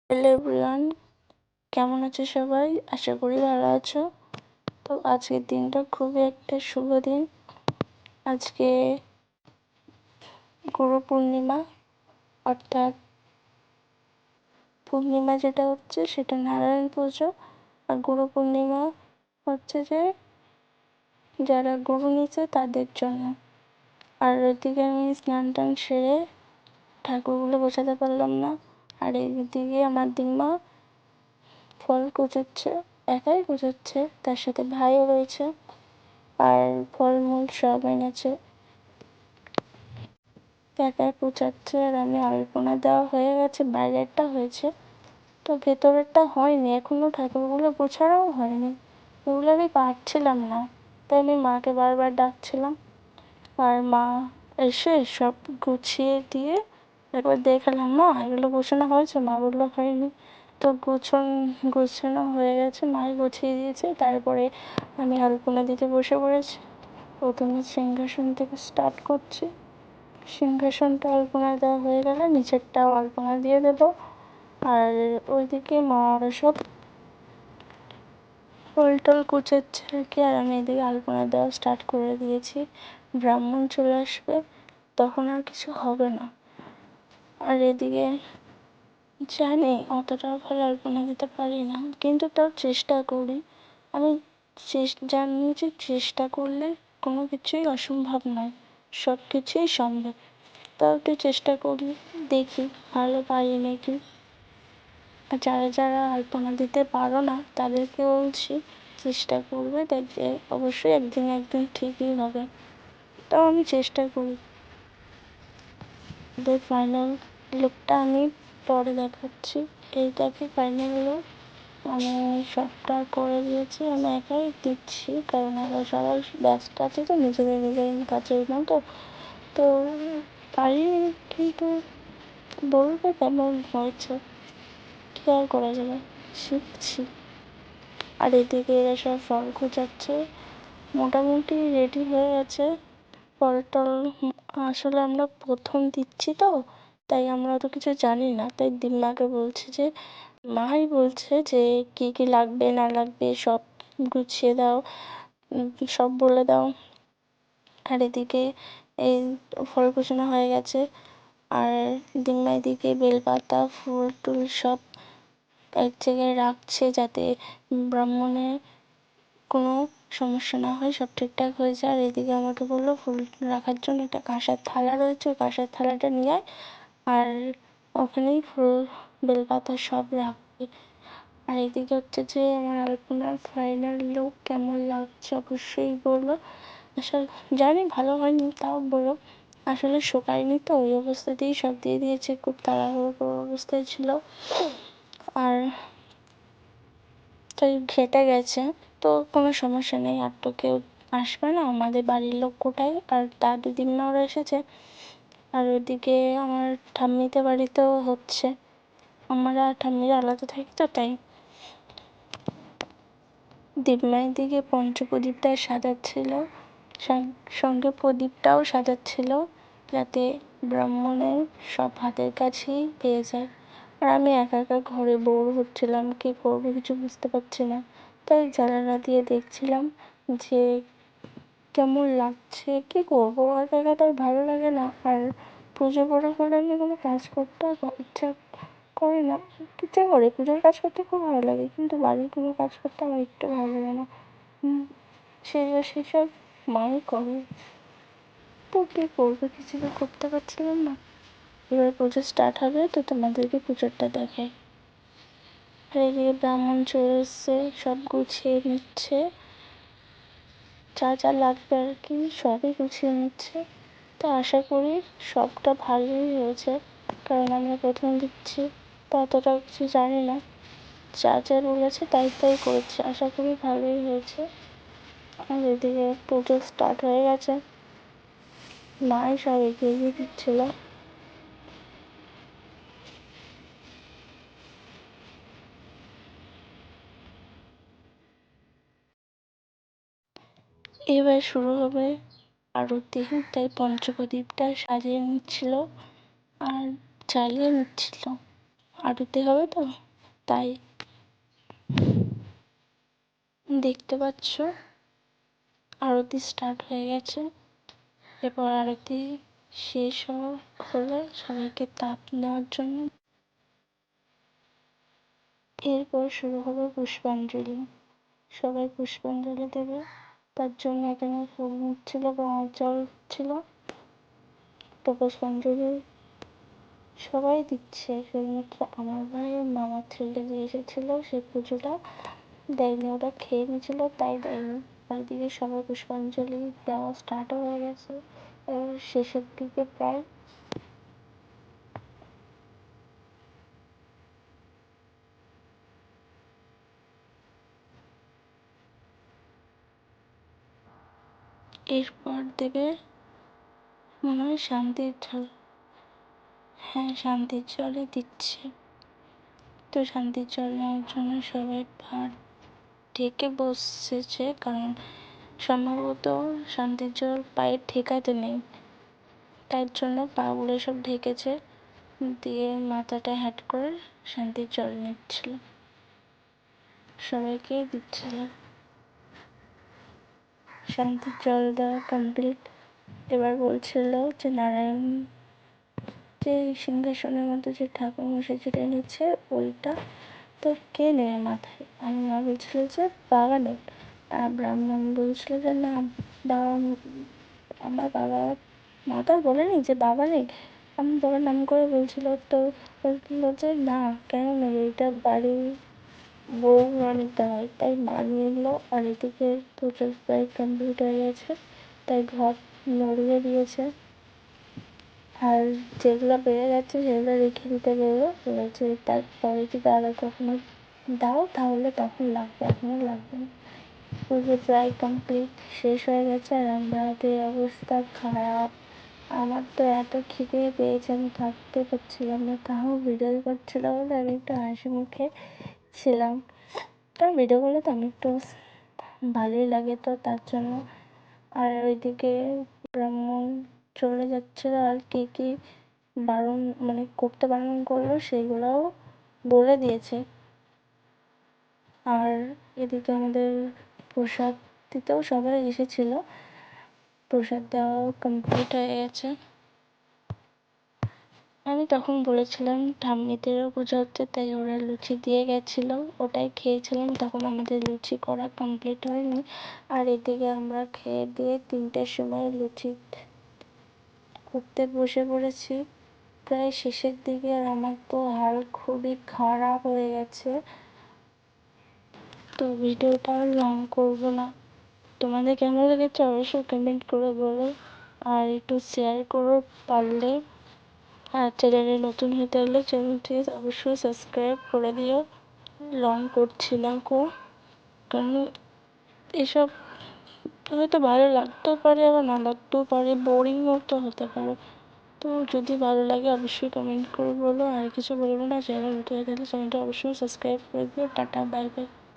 Hello everyone, কেমন আছো সবাই? আশা করি ভালো আছো। তো আজকের দিনটা খুবই একটা শুভ দিন। আজকে গুরু পূর্ণিমা, অর্থাৎ পূর্ণিমা যেটা হচ্ছে সেটা নারায়ণ পুজো। আর গুরু পূর্ণিমা হচ্ছে যে যারা গুরু নিচ্ছে তাদের জন্য। আর ওইদিকে আমি স্নান টান সেরে ঠাকুরগুলো গোছাতে পারলাম না। আর এইদিকে আমার দিমা ফল কুচাচ্ছে, একাই কুচাচ্ছে, তার সাথে ভাইও রয়েছে আর ফলমূল সব এনেছে। একাই কুচাচ্ছে আর আমি আলপনা দেওয়া হয়ে গেছে, বাইরেরটা হয়েছে, তো ভেতরেরটা হয়নি এখনো, ঠাকুরগুলো গোছানোও হয়নি। ওগুলো আমি পারছিলাম না, তাই আমি মাকে বারবার ডাকছিলাম। আর মা এসে সব গুছিয়ে দিয়ে একবার দেখালাম, মা এগুলো গোছানো হয়েছে? মা বললো হয়নি। তো গোছানো হয়ে গেছে, মাই গুছিয়ে দিয়েছে। তারপরে আমি আলপনা দিতে বসে পড়েছি। প্রথমে সিংহাসন থেকে স্টার্ট করছি। সিংহাসনটা আলপনা দেওয়া হয়ে গেলে নিচেরটাও আলপনা দিয়ে দেবো। আর ওইদিকে মা ওরা সব ফুল টুল কুচাচ্ছে আর কি, আর আমি এদিকে আলপনা দেওয়া স্টার্ট করে দিয়েছি। ব্রাহ্মণ চলে আসবে, তখন আর কিছু হবে না। আর এদিকে জানি অতটাও ভালো আলপনা দিতে পারি না, কিন্তু তাও চেষ্টা করি। আমি জানি যে চেষ্টা করলে কোনো কিছুই অসম্ভব নয়, সব কিছুই সম্ভব। তাও একটু চেষ্টা করি, দেখি ভালো পারি নাকি। আর যারা যারা আলপনা দিতে পারো না তাদেরকে বলছি চেষ্টা করবে, দেখবে অবশ্যই একদিন একদিন ঠিকই হবে। তাও আমি চেষ্টা করি। ফাইনাল লুকটা আমি পরে দেখাচ্ছি। এই দেখে ফাইনাল লুক। আমি সবটা করে দিয়েছি, আমি একাই দিচ্ছি কারণ আমরা সবাই ব্যস্ত আছি তো নিজেদের কাজের মতো। তো পারি, কিন্তু বলবে কেমন হয়েছে, কি আর করা যাবে, শিখছি। আর এদিকে এরা সব ফল গোছাচ্ছে, মোটামুটি রেডি হয়ে গেছে। ফল টল আসলে আমরা প্রথম দিচ্ছি তো, তাই আমরা অত কিছু জানি না, তাই দিম্মাকে বলছি যে, মাই বলছে যে কি কি লাগবে না লাগবে সব গুছিয়ে দাও, সব বলে দাও। আর এদিকে এই ফল গোছানো হয়ে গেছে, আর দিম্মা এদিকে বেলপাতা ফুল টুল সব এক জায়গায় রাখছে যাতে ব্রাহ্মণের কোনো সমস্যা না হয়, সব ঠিকঠাক হয়ে যায়। আর এদিকে আমাকে বললো ফুল রাখার জন্য একটা কাঁসার থালা রয়েছে, ওই কাঁসার থালাটা নিয়ে আয়, আর ওখানেই ফুল বেলপাতা সব রাখবে। আর এদিকে হচ্ছে যে আমার আলপনার ফাইনাল লুক কেমন লাগছে অবশ্যই বলবো। আসলে জানি ভালো হয়নি, তাও বলো। আসলে শুকায়নি তো, ওই অবস্থাতেই সব দিয়ে দিয়েছে, খুব তাড়াহুড়ো অবস্থায় ছিল, আর তাই ঘেটে গেছে। তো কোনো সমস্যা নেই, আর তো কেউ আসবে না, আমাদের বাড়ির লোক কোটাই আর দাদু দিম্মা ওরা এসেছে। আর ওইদিকে আমার ঠাম্মিদের বাড়িতেও হচ্ছে, আমরা ঠাম্মিরা আলাদা থাকি তো, তাই দিম্মার দিকে পঞ্চপ্রদীপটা সাজাচ্ছিল, সঙ্গে প্রদীপটাও সাজাচ্ছিল যাতে ব্রাহ্মণের সব হাতের কাছেই পেয়ে যায়। আর আমি একা একা ঘরে বোর হচ্ছিলাম, কি করবো কিছু বুঝতে পারছি না, তাই জানালা দিয়ে দেখছিলাম যে কেমন লাগছে, কি করবো, একা একা তার ভালো লাগে না। আর পুজো করার পরে আমি কোনো কাজ করতে ইচ্ছা করে না, ইচ্ছা করে পুজোর কাজ করতে খুব ভালো লাগে, কিন্তু বাড়ির কোনো কাজ করতে আমার একটু ভালো লাগে না। সেসব মাই করে, তো কি করবো, কিছু তো করতে পারছিলাম না। এবার পুজো স্টার্ট হবে, তো তোমাদেরকে পুজোরটা দেখাই। আর এদিকে ব্রাহ্মণ চলে এসছে, সব গুছিয়ে নিচ্ছে, যা যা লাগবে আর কি সবই গুছিয়ে নিচ্ছে। তো আশা করি সবটা ভালোই হয়েছে, কারণ আমরা প্রথম দিচ্ছি, তো অতটা কিছু জানি না, যা যা বলেছে তাই তাই করেছি, আশা করি ভালোই হয়েছে। আর এদিকে পুজো স্টার্ট হয়ে গেছে, মাই সব এগিয়ে এগিয়ে দিচ্ছিল। এবার শুরু হবে আরতি, তাই পঞ্চপ্রদীপটা সাজিয়ে নিচ্ছিল আর জ্বালিয়ে নিচ্ছিল। আরতি হবে তো তাই। দেখতে পাচ্ছ আরতি স্টার্ট হয়ে গেছে। এরপর আরতি শেষ হলে সবাইকে তাপ নেওয়ার জন্য এরপর শুরু হবে পুষ্পাঞ্জলি। সবাই পুষ্পাঞ্জলি দেবে, তার জন্য এখানে ফুল ছিল, গঙ্গার জল ছিল। তো পুষ্পাঞ্জলি সবাই দিচ্ছে, শুধুমাত্র আমার ভাই মামা ছেলে দিয়ে এসেছিল, সে পুজোটা দেয়নি, ওটা খেয়ে নিয়েছিল তাই দেয়নি। ওইদিকে সবাই পুষ্পাঞ্জলি দেওয়া স্টার্টও হয়ে গেছে, এবার শেষের দিকে প্রায়। এরপর দেবে মনে হয় শান্তির জল। হ্যাঁ, শান্তির জলই দিচ্ছে। তো শান্তির জল নেওয়ার জন্য সবাই পা ঢেকে বসেছে, কারণ সম্ভবত শান্তির জল পায়ে ঠেকাতে নেই, তার জন্য পাগুলো সব ঢেকেছে, দিয়ে মাথাটা হ্যাট করে শান্তির জল নিচ্ছিল, সবাইকেই দিচ্ছিল। শান্তির জল দেওয়া কমপ্লিট। এবার বলছিল যে নারায়ণ যে সিংহাসনের মধ্যে যে ঠাকুর মশাই যেটা নিচ্ছে ওইটা তো কে নেবে মাথায়। আমার মা বলছিল যে বাবা নেই, আর ব্রাহ্মণ বলছিল যে না বাবা, আমার বাবা, মা তো আর বলেনি যে বাবা নেই, আমার বাবার নাম করে বলছিল। তো বলছিল যে না কেন নেবে, এটা বাড়ির বউ নিতে হয়, তাই মা নিয়ে এলো। আর এদিকে পুজো প্রায় কমপ্লিট হয়ে গেছে, তাই ঘর নড়িয়ে দিয়েছে, আর যেগুলো বেড়ে গেছে সেগুলো রেখে দিতে বললো, বলেছে তারপরে যদি আরো কখনো দাও তাহলে তখন লাগবে, এখনো লাগবে না। পুজো প্রায় কমপ্লিট, শেষ হয়ে গেছে, আর আমাদের অবস্থা খারাপ। আমার তো এত খিদে পেয়েছে আমি থাকতে পারছিলাম না, তাও ভিডিও করছিলাম বলে আমি একটু হাসি মুখে ছিলাম, কারণ ভিডিও করলে তো আমি একটু ভালোই লাগে, তো তার জন্য। আর ওইদিকে ব্রাহ্মণ চলে যাচ্ছিল, আর কি কি বারণ মানে করতে বারণ করলো সেগুলোও বলে দিয়েছে। আর এদিকে আমাদের প্রসাদ দিতেও সবাই এসেছিল, প্রসাদ দেওয়াও কমপ্লিট হয়ে গেছে। আমি তখন বলেছিলাম ঠাম্মিদেরও পুজো হচ্ছে, তাই ওরা লুচি দিয়ে গেছিলো, ওটাই খেয়েছিলাম, তখন আমাদের লুচি করা কমপ্লিট হয়নি। আর এদিকে আমরা খেয়ে দিয়ে 3টের সময় লুচি করতে বসে পড়েছি, প্রায় শেষের দিকে। আর আমার তো হাল খুবই খারাপ হয়ে গেছে, তো ভিডিওটা আর লং করবো না। তোমাদের কেমন লেগেছে অবশ্যই কমেন্ট করে বলো, আর একটু শেয়ার করো পারলে, আর চ্যানেলে নতুন হতে হলে চ্যানেলটি অবশ্যই সাবস্ক্রাইব করে দিও। লং করছি না কো, কারণ এসব হয়তো ভালো লাগতেও পারে আবার না লাগতেও পারে, বোরিংও তো হতে পারে। তো যদি ভালো লাগে অবশ্যই কমেন্ট করে বলো, আর কিছু বলবো না। চ্যানেল নতুন হতে হলে চ্যানেলটা অবশ্যই সাবস্ক্রাইব করে দিও। Tata, bye bye.